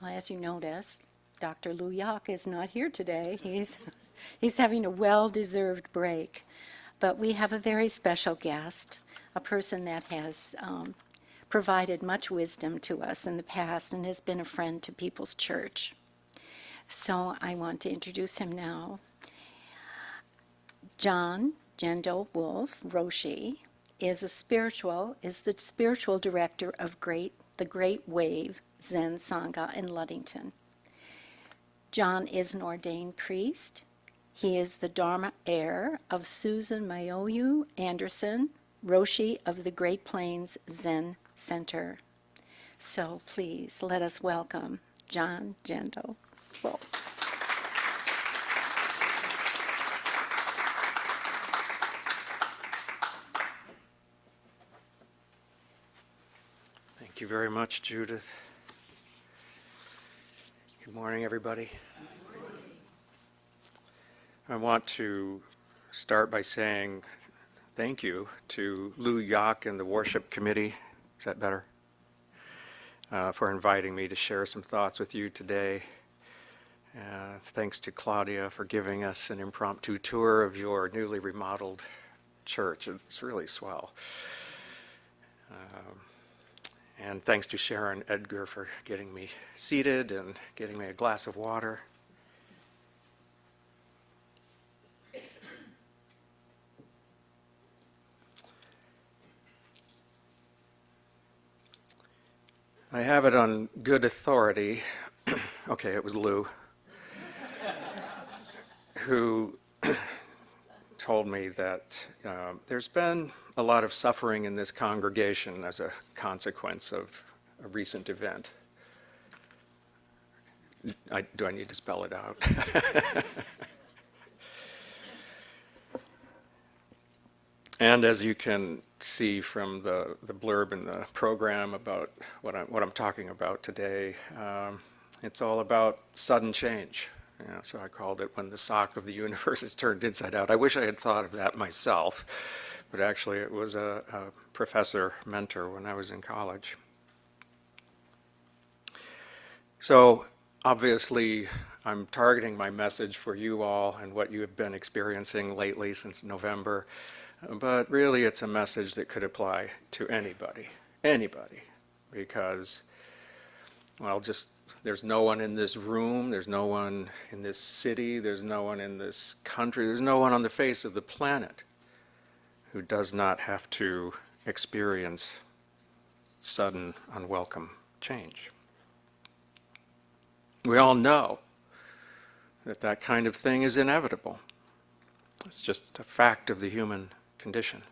Well, as you noticed, Dr. Lou Yock is not here today. He's having a well-deserved break. But we have a very special guest, a person that has provided much wisdom to us in the past and has been a friend to People's Church. So I want to introduce him now. John Jendo Wolf Roshi is the spiritual director of the Great Wave Zen Sangha in Ludington. John is an ordained priest. He is the Dharma heir of Susan Mayoyu Anderson, Roshi of the Great Plains Zen Center. So please let us welcome John Jendo Wolf. Thank you very much, Judith. Good morning, everybody. Good morning. I want to start by saying thank you to Lou Yock and the Worship Committee, is that better? For inviting me to share some thoughts with you today. Thanks to Claudia for giving us an impromptu tour of your newly remodeled church. It's really swell. And thanks to Sharon Edgar for getting me seated and getting me a glass of water. I have it on good authority, okay, it was Lou, who told me that there's been a lot of suffering in this congregation as a consequence of a recent event. Do I need to spell it out? And as you can see from the blurb in the program about what I'm talking about today, it's all about sudden change. Yeah, so I called it When the Sock of the Universe is Turned Inside Out. I wish I had thought of that myself, but actually it was a professor mentor when I was in college. So obviously I'm targeting my message for you all and what you have been experiencing lately since November, but really it's a message that could apply to anybody, because, well, just there's no one in this room, there's no one in this city, there's no one in this country, there's no one on the face of the planet who does not have to experience sudden, unwelcome change. We all know that that kind of thing is inevitable. It's just a fact of the human condition.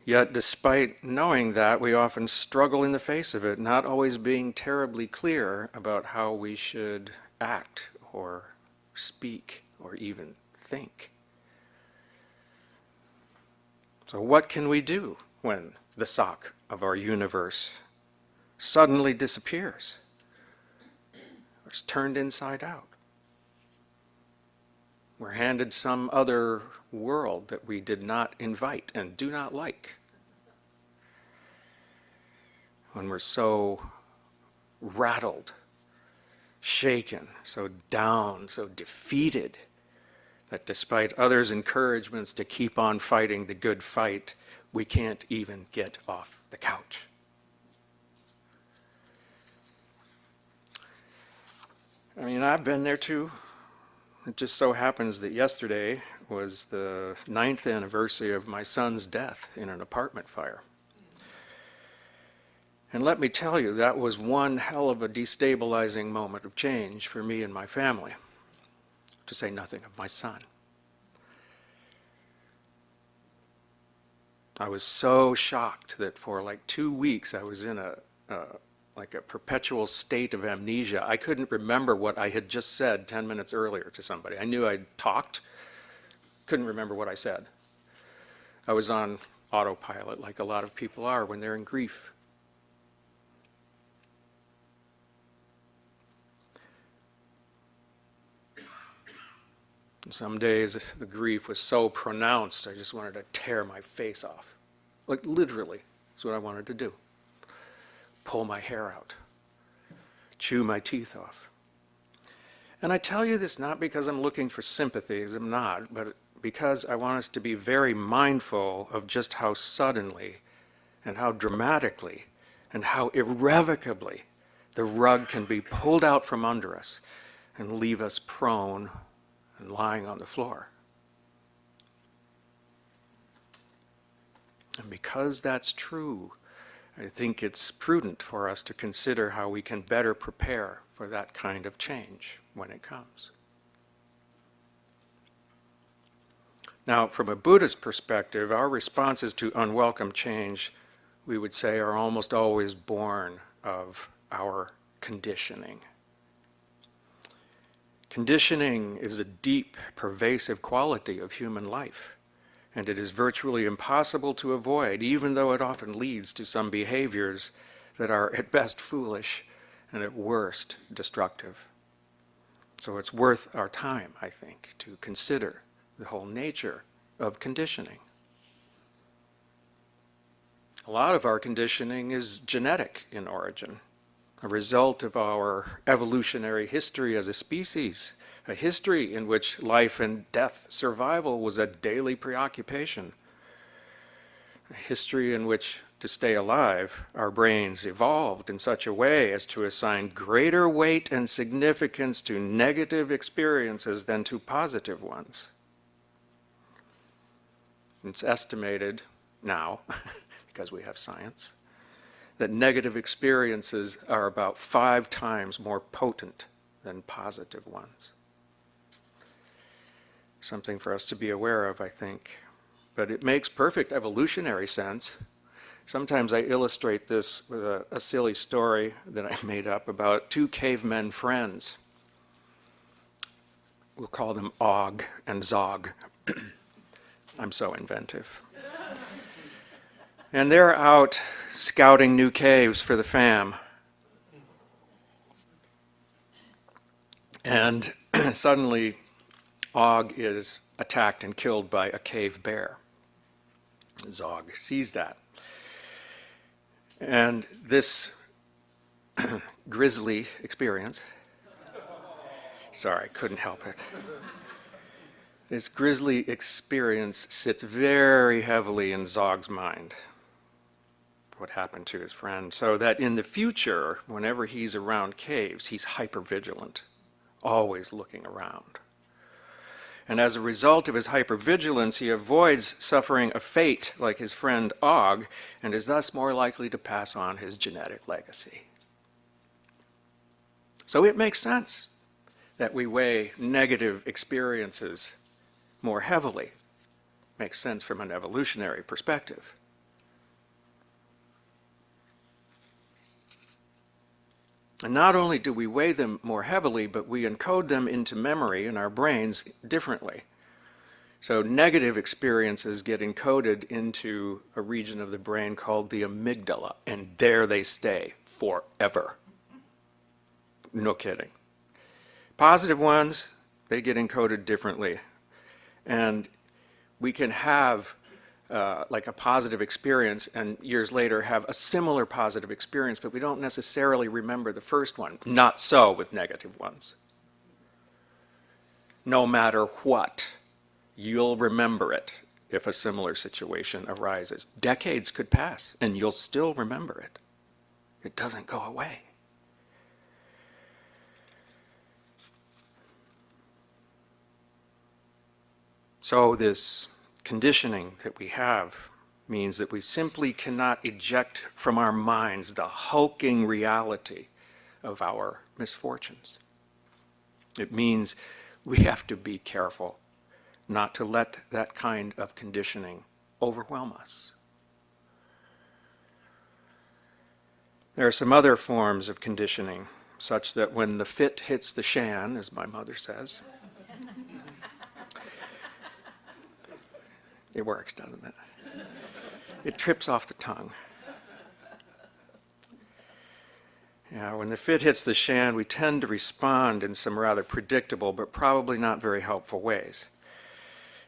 Yet, despite knowing that, we often struggle in the face of it, not always being terribly clear about how we should act or speak or even think. So what can we do when the sock of our universe suddenly disappears or is turned inside out? We're handed some other world that we did not invite and do not like. When we're so rattled, shaken, so down, so defeated, that despite others' encouragements to keep on fighting the good fight, we can't even get off the couch. I mean, I've been there too. It just so happens that yesterday was the 9th anniversary of my son's death in an apartment fire. And let me tell you, that was one hell of a destabilizing moment of change for me and my family, to say nothing of my son. I was so shocked that for like 2 weeks I was in a perpetual state of amnesia. I couldn't remember what I had just said 10 minutes earlier to somebody. I knew I'd talked, couldn't remember what I said. I was on autopilot like a lot of people are when they're in grief. And some days the grief was so pronounced I just wanted to tear my face off. Like literally, that's what I wanted to do. Pull my hair out. chew my teeth off. And I tell you this not because I'm looking for sympathy, I'm not, but because I want us to be very mindful of just how suddenly and how dramatically and how irrevocably the rug can be pulled out from under us and leave us prone and lying on the floor. And because that's true, I think it's prudent for us to consider how we can better prepare for that kind of change when it comes. Now, from a Buddhist perspective, our responses to unwelcome change, we would say, are almost always born of our conditioning. Conditioning is a deep, pervasive quality of human life, and it is virtually impossible to avoid, even though it often leads to some behaviors that are at best foolish and at worst destructive. So it's worth our time, I think, to consider the whole nature of conditioning. A lot of our conditioning is genetic in origin, a result of our evolutionary history as a species, a history in which life and death survival was a daily preoccupation, a history in which, to stay alive, our brains evolved in such a way as to assign greater weight and significance to negative experiences than to positive ones. It's estimated now, because we have science, that negative experiences are about 5 times more potent than positive ones. Something for us to be aware of, I think. But it makes perfect evolutionary sense. Sometimes I illustrate this with a silly story that I made up about 2 cavemen friends. We'll call them Og and Zog. I'm so inventive. And they're out scouting new caves for the fam. And suddenly, Og is attacked and killed by a cave bear. Zog sees that. And this grisly experience, sorry, couldn't help it. This grisly experience sits very heavily in Zog's mind, what happened to his friend, so that in the future, whenever he's around caves, he's hypervigilant, always looking around. And as a result of his hypervigilance, he avoids suffering a fate like his friend Og, and is thus more likely to pass on his genetic legacy. So it makes sense that we weigh negative experiences more heavily. Makes sense from an evolutionary perspective. And not only do we weigh them more heavily, but we encode them into memory in our brains differently. So negative experiences get encoded into a region of the brain called the amygdala, and there they stay forever. No kidding. Positive ones, they get encoded differently. And we can have like a positive experience and years later have a similar positive experience, but we don't necessarily remember the first one. Not so with negative ones. No matter what, you'll remember it if a similar situation arises. Decades could pass and you'll still remember it. It doesn't go away. So this conditioning that we have means that we simply cannot eject from our minds the hulking reality of our misfortunes. It means we have to be careful not to let that kind of conditioning overwhelm us. There are some other forms of conditioning, such that when the fit hits the shan, as my mother says, it works, doesn't it? It trips off the tongue. Yeah, when the fit hits the shan, we tend to respond in some rather predictable but probably not very helpful ways.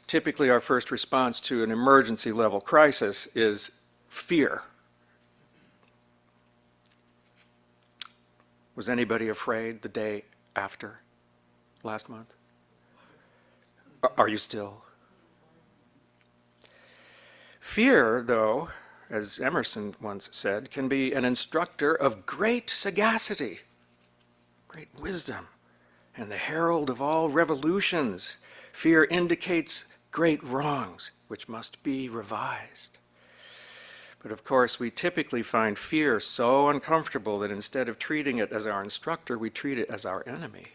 Typically, our first response to an emergency level crisis is fear. Was anybody afraid the day after last month? Are you still? Fear, though, as Emerson once said, can be an instructor of great sagacity, great wisdom, and the herald of all revolutions. Fear indicates great wrongs, which must be revised. But of course, we typically find fear so uncomfortable that instead of treating it as our instructor, we treat it as our enemy.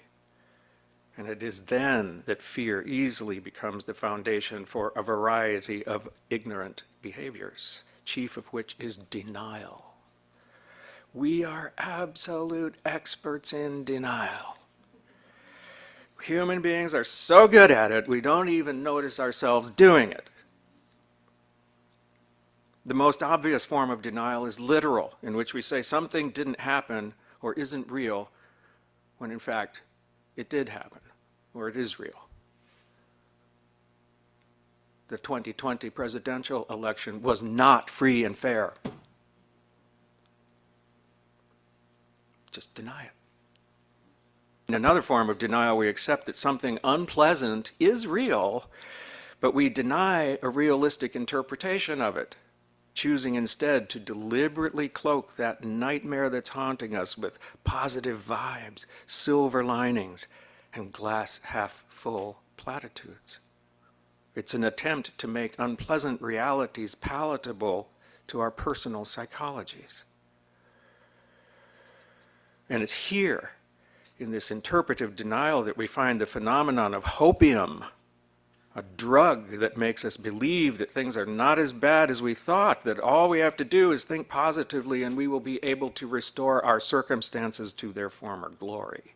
And it is then that fear easily becomes the foundation for a variety of ignorant behaviors, chief of which is denial. We are absolute experts in denial. Human beings are so good at it, we don't even notice ourselves doing it. The most obvious form of denial is literal, in which we say something didn't happen or isn't real, when in fact it did happen, or it is real. The 2020 presidential election was not free and fair. Just deny it. In another form of denial, we accept that something unpleasant is real, but we deny a realistic interpretation of it, choosing instead to deliberately cloak that nightmare that's haunting us with positive vibes, silver linings, and glass half full platitudes. It's an attempt to make unpleasant realities palatable to our personal psychologies. And it's here, in this interpretive denial, that we find the phenomenon of hopium, a drug that makes us believe that things are not as bad as we thought, that all we have to do is think positively and we will be able to restore our circumstances to their former glory.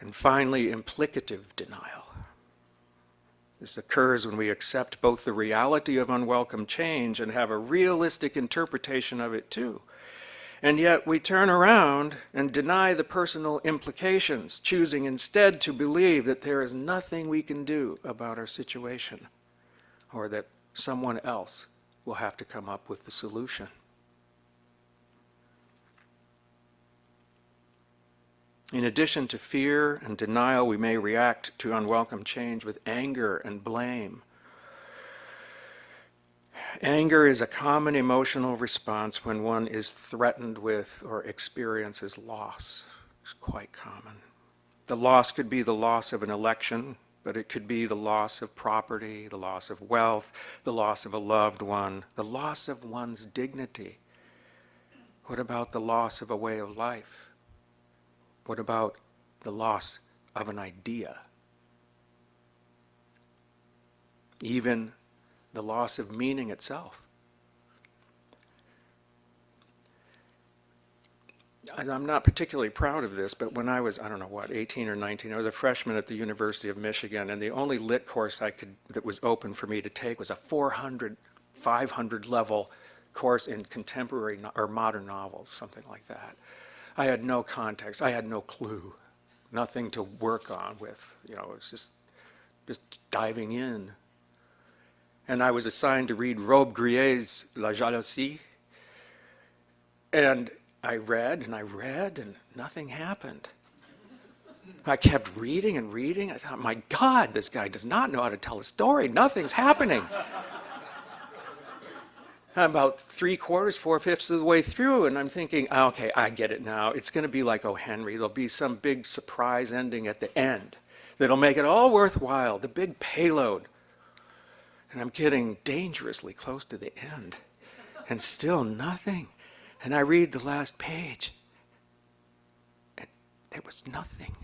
And finally, implicative denial. This occurs when we accept both the reality of unwelcome change and have a realistic interpretation of it too. And yet we turn around and deny the personal implications, choosing instead to believe that there is nothing we can do about our situation, or that someone else will have to come up with the solution. In addition to fear and denial, we may react to unwelcome change with anger and blame. Anger is a common emotional response when one is threatened with or experiences loss. It's quite common. The loss could be the loss of an election, but it could be the loss of property, the loss of wealth, the loss of a loved one, the loss of one's dignity. What about the loss of a way of life? What about the loss of an idea? Even the loss of meaning itself. And I'm not particularly proud of this, but when I was, 18 or 19, I was a freshman at the University of Michigan, and the only lit course that was open for me to take was a 400, 500 level course in contemporary or modern novels, something like that. I had no context, I had no clue, nothing to work on with, it was just diving in. And I was assigned to read Robbe-Grier's La Jalousie. And I read and nothing happened. I kept reading and reading. I thought, my God, this guy does not know how to tell a story. Nothing's happening. I'm about 3/4, 4/5 of the way through, and I'm thinking, okay, I get it now. It's going to be like O. Henry. There'll be some big surprise ending at the end that'll make it all worthwhile, the big payload. And I'm getting dangerously close to the end, and still nothing. And I read the last page, and there was nothing.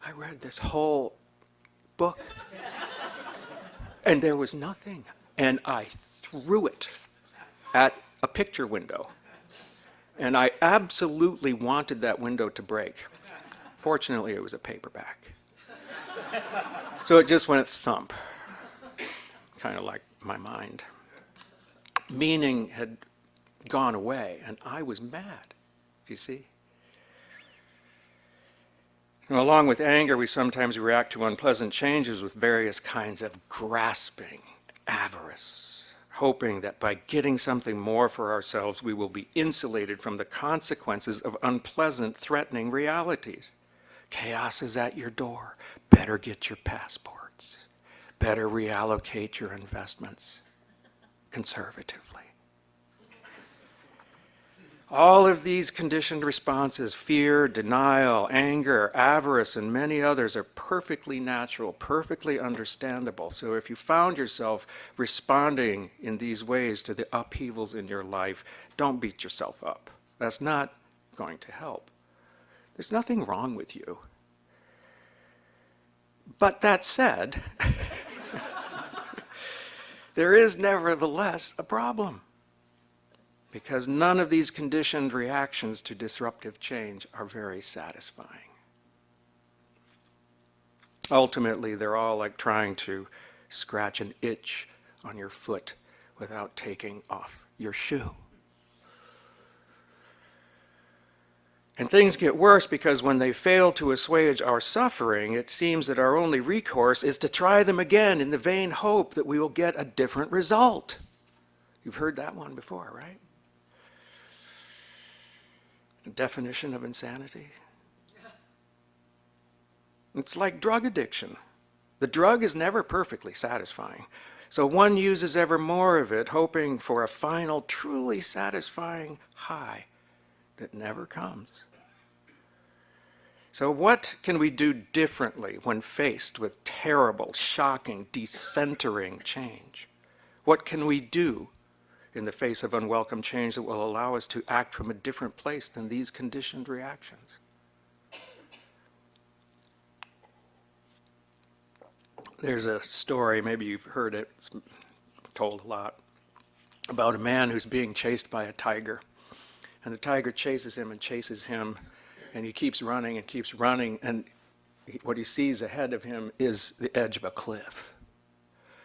I read this whole book, and there was nothing. And I threw it at a picture window. And I absolutely wanted that window to break. Fortunately, it was a paperback. So it just went thump, kind of like my mind. Meaning had gone away, and I was mad. Do you see? Now, along with anger, we sometimes react to unpleasant changes with various kinds of grasping, avarice, hoping that by getting something more for ourselves, we will be insulated from the consequences of unpleasant, threatening realities. Chaos is at your door. Better get your passports. Better reallocate your investments conservatively. All of these conditioned responses, fear, denial, anger, avarice, and many others, are perfectly natural, perfectly understandable. So if you found yourself responding in these ways to the upheavals in your life, don't beat yourself up. That's not going to help. There's nothing wrong with you. But that said, there is nevertheless a problem, because none of these conditioned reactions to disruptive change are very satisfying. Ultimately, they're all like trying to scratch an itch on your foot without taking off your shoe. And things get worse because when they fail to assuage our suffering, it seems that our only recourse is to try them again in the vain hope that we will get a different result. You've heard that one before, right? The definition of insanity. It's like drug addiction. The drug is never perfectly satisfying. So one uses ever more of it, hoping for a final, truly satisfying high that never comes. So what can we do differently when faced with terrible, shocking, decentering change? What can we do in the face of unwelcome change that will allow us to act from a different place than these conditioned reactions? There's a story, maybe you've heard it, it's told a lot, about a man who's being chased by a tiger. And the tiger chases him, and he keeps running, and what he sees ahead of him is the edge of a cliff.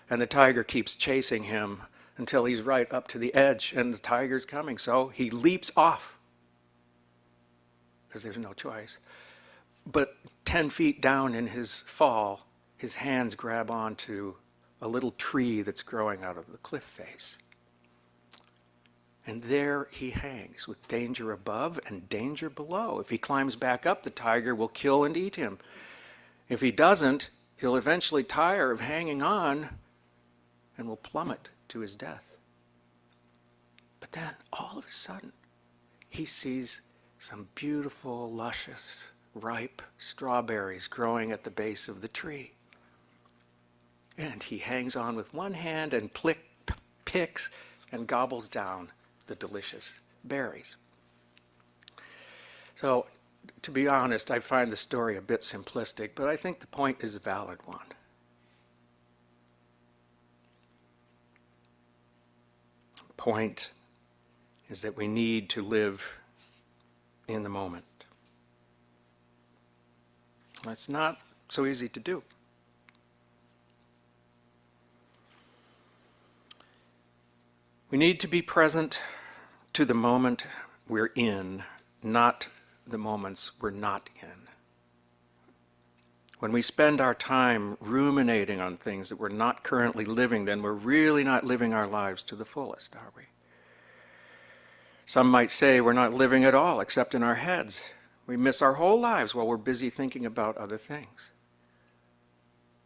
And the tiger keeps chasing him until he's right up to the edge, and the tiger's coming. So he leaps off, because there's no choice. But 10 feet down in his fall, his hands grab onto a little tree that's growing out of the cliff face. And there he hangs, with danger above and danger below. If he climbs back up, the tiger will kill and eat him. If he doesn't, he'll eventually tire of hanging on and will plummet to his death. But then, all of a sudden, he sees some beautiful, luscious, ripe strawberries growing at the base of the tree. And he hangs on with one hand and picks and gobbles down the delicious berries. So, to be honest, I find the story a bit simplistic, but I think the point is a valid one. The point is that we need to live in the moment. That's not so easy to do. We need to be present to the moment we're in, not the moments we're not in. When we spend our time ruminating on things that we're not currently living, then we're really not living our lives to the fullest, are we? Some might say we're not living at all, except in our heads. We miss our whole lives while we're busy thinking about other things.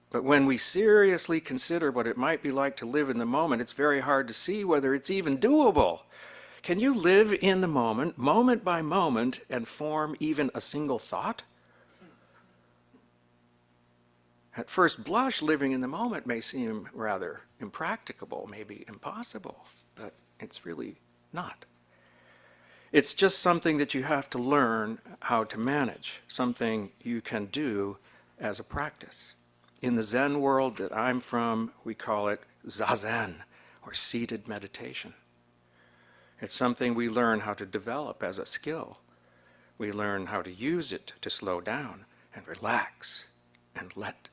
But when we seriously consider what it might be like to live in the moment, it's very hard to see whether it's even doable. Can you live in the moment, moment by moment, and form even a single thought? At first blush, living in the moment may seem rather impracticable, maybe impossible, but it's really not. It's just something that you have to learn how to manage, something you can do as a practice. In the Zen world that I'm from, we call it Zazen, or seated meditation. It's something we learn how to develop as a skill. We learn how to use it to slow down and relax and let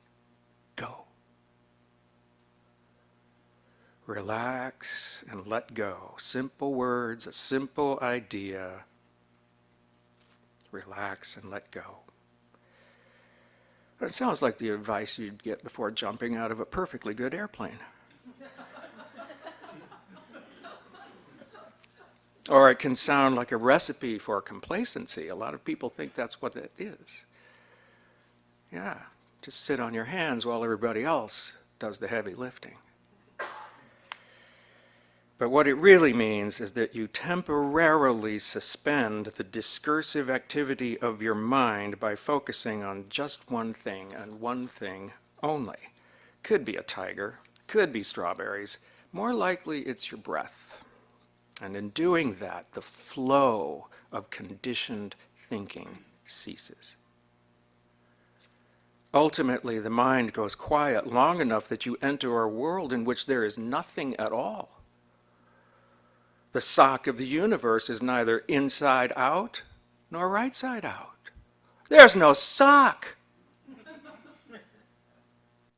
go. Relax and let go. Simple words, a simple idea. Relax and let go. It sounds like the advice you'd get before jumping out of a perfectly good airplane. Or it can sound like a recipe for complacency. A lot of people think that's what it is. Yeah, just sit on your hands while everybody else does the heavy lifting. But what it really means is that you temporarily suspend the discursive activity of your mind by focusing on just one thing and one thing only. Could be a tiger, could be strawberries. More likely it's your breath. And in doing that, the flow of conditioned thinking ceases. Ultimately, the mind goes quiet long enough that you enter a world in which there is nothing at all. The sock of the universe is neither inside out nor right side out. There's no sock.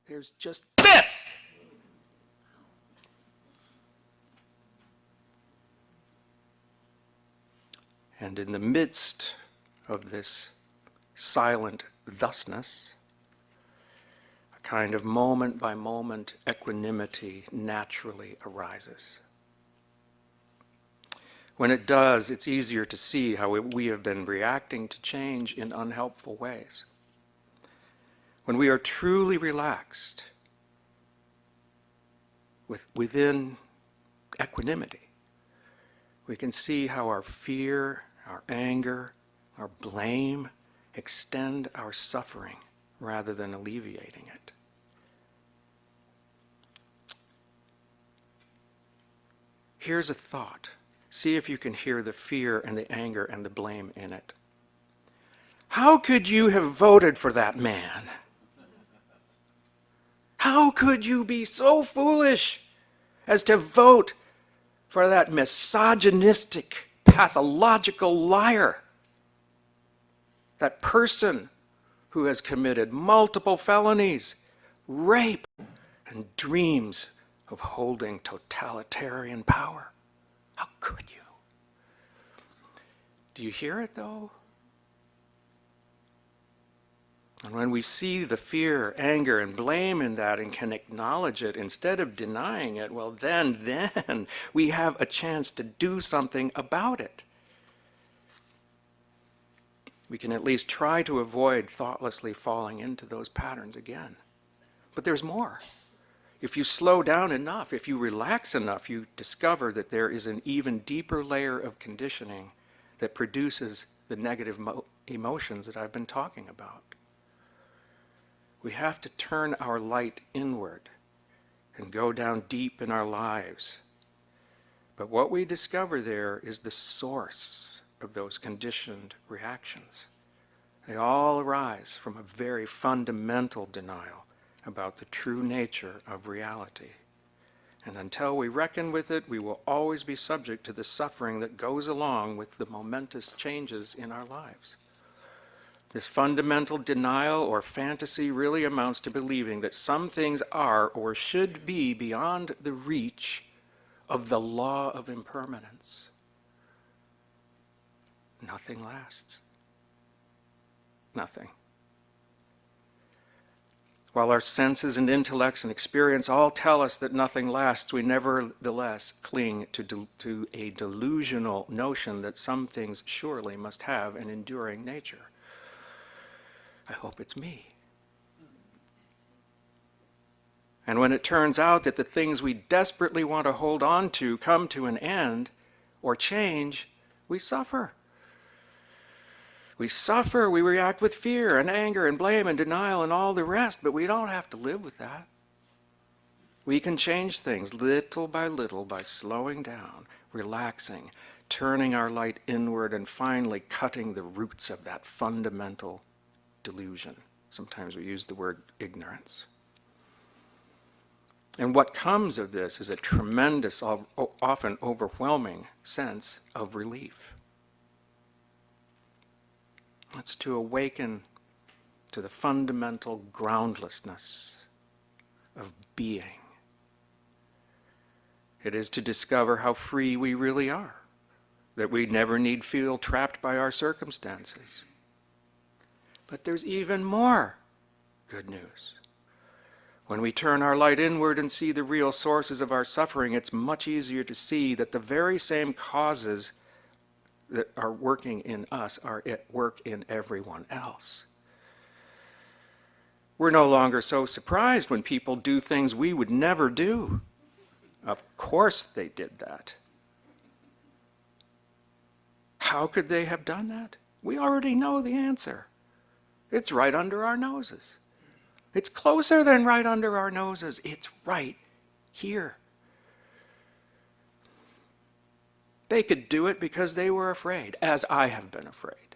There's just this. And in the midst of this silent thusness, a kind of moment by moment equanimity naturally arises. When it does, it's easier to see how we have been reacting to change in unhelpful ways. When we are truly relaxed within equanimity, we can see how our fear, our anger, our blame extend our suffering rather than alleviating it. Here's a thought. See if you can hear the fear and the anger and the blame in it. How could you have voted for that man? How could you be so foolish as to vote for that misogynistic, pathological liar? That person who has committed multiple felonies, rape, and dreams of holding totalitarian power. How could you? Do you hear it, though? And when we see the fear, anger, and blame in that and can acknowledge it instead of denying it, well, then we have a chance to do something about it. We can at least try to avoid thoughtlessly falling into those patterns again. But there's more. If you slow down enough, if you relax enough, you discover that there is an even deeper layer of conditioning that produces the negative emotions that I've been talking about. We have to turn our light inward and go down deep in our lives. But what we discover there is the source of those conditioned reactions. They all arise from a very fundamental denial about the true nature of reality. And until we reckon with it, we will always be subject to the suffering that goes along with the momentous changes in our lives. This fundamental denial or fantasy really amounts to believing that some things are or should be beyond the reach of the law of impermanence. Nothing lasts. Nothing. While our senses and intellects and experience all tell us that nothing lasts, we nevertheless cling to a delusional notion that some things surely must have an enduring nature. I hope it's me. And when it turns out that the things we desperately want to hold on to come to an end or change, we suffer. We suffer, we react with fear and anger and blame and denial and all the rest, but we don't have to live with that. We can change things little by slowing down, relaxing, turning our light inward, and finally cutting the roots of that fundamental delusion. Sometimes we use the word ignorance. And what comes of this is a tremendous, often overwhelming sense of relief. It's to awaken to the fundamental groundlessness of being. It is to discover how free we really are, that we never need feel trapped by our circumstances. But there's even more good news. When we turn our light inward and see the real sources of our suffering, it's much easier to see that the very same causes that are working in us are at work in everyone else. We're no longer so surprised when people do things we would never do. Of course they did that. How could they have done that? We already know the answer. It's right under our noses. It's closer than right under our noses. It's right here. They could do it because they were afraid, as I have been afraid.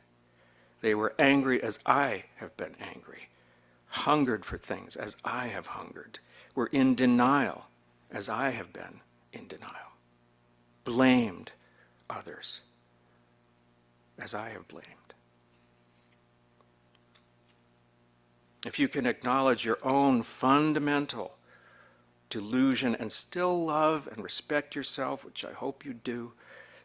They were angry as I have been angry, hungered for things as I have hungered, were in denial as I have been in denial, blamed others as I have blamed. If you can acknowledge your own fundamental delusion and still love and respect yourself, which I hope you do,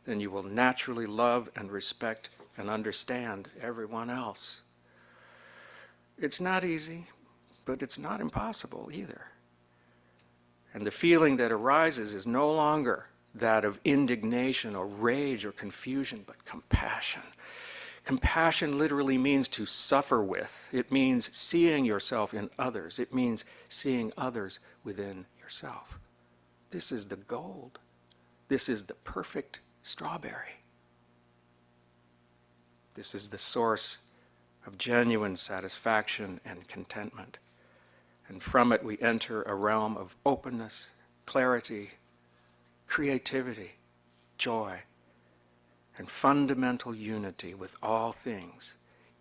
then you will naturally love and respect and understand everyone else. It's not easy, but it's not impossible either. And the feeling that arises is no longer that of indignation or rage or confusion, but compassion. Compassion literally means to suffer with. It means seeing yourself in others. It means seeing others within yourself. This is the gold. This is the perfect strawberry. This is the source of genuine satisfaction and contentment. And from it we enter a realm of openness, clarity, creativity, joy, and fundamental unity with all things,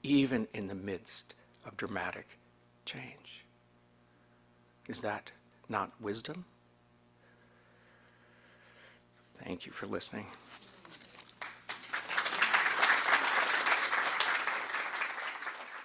even in the midst of dramatic change. Is that not wisdom? Thank you for listening.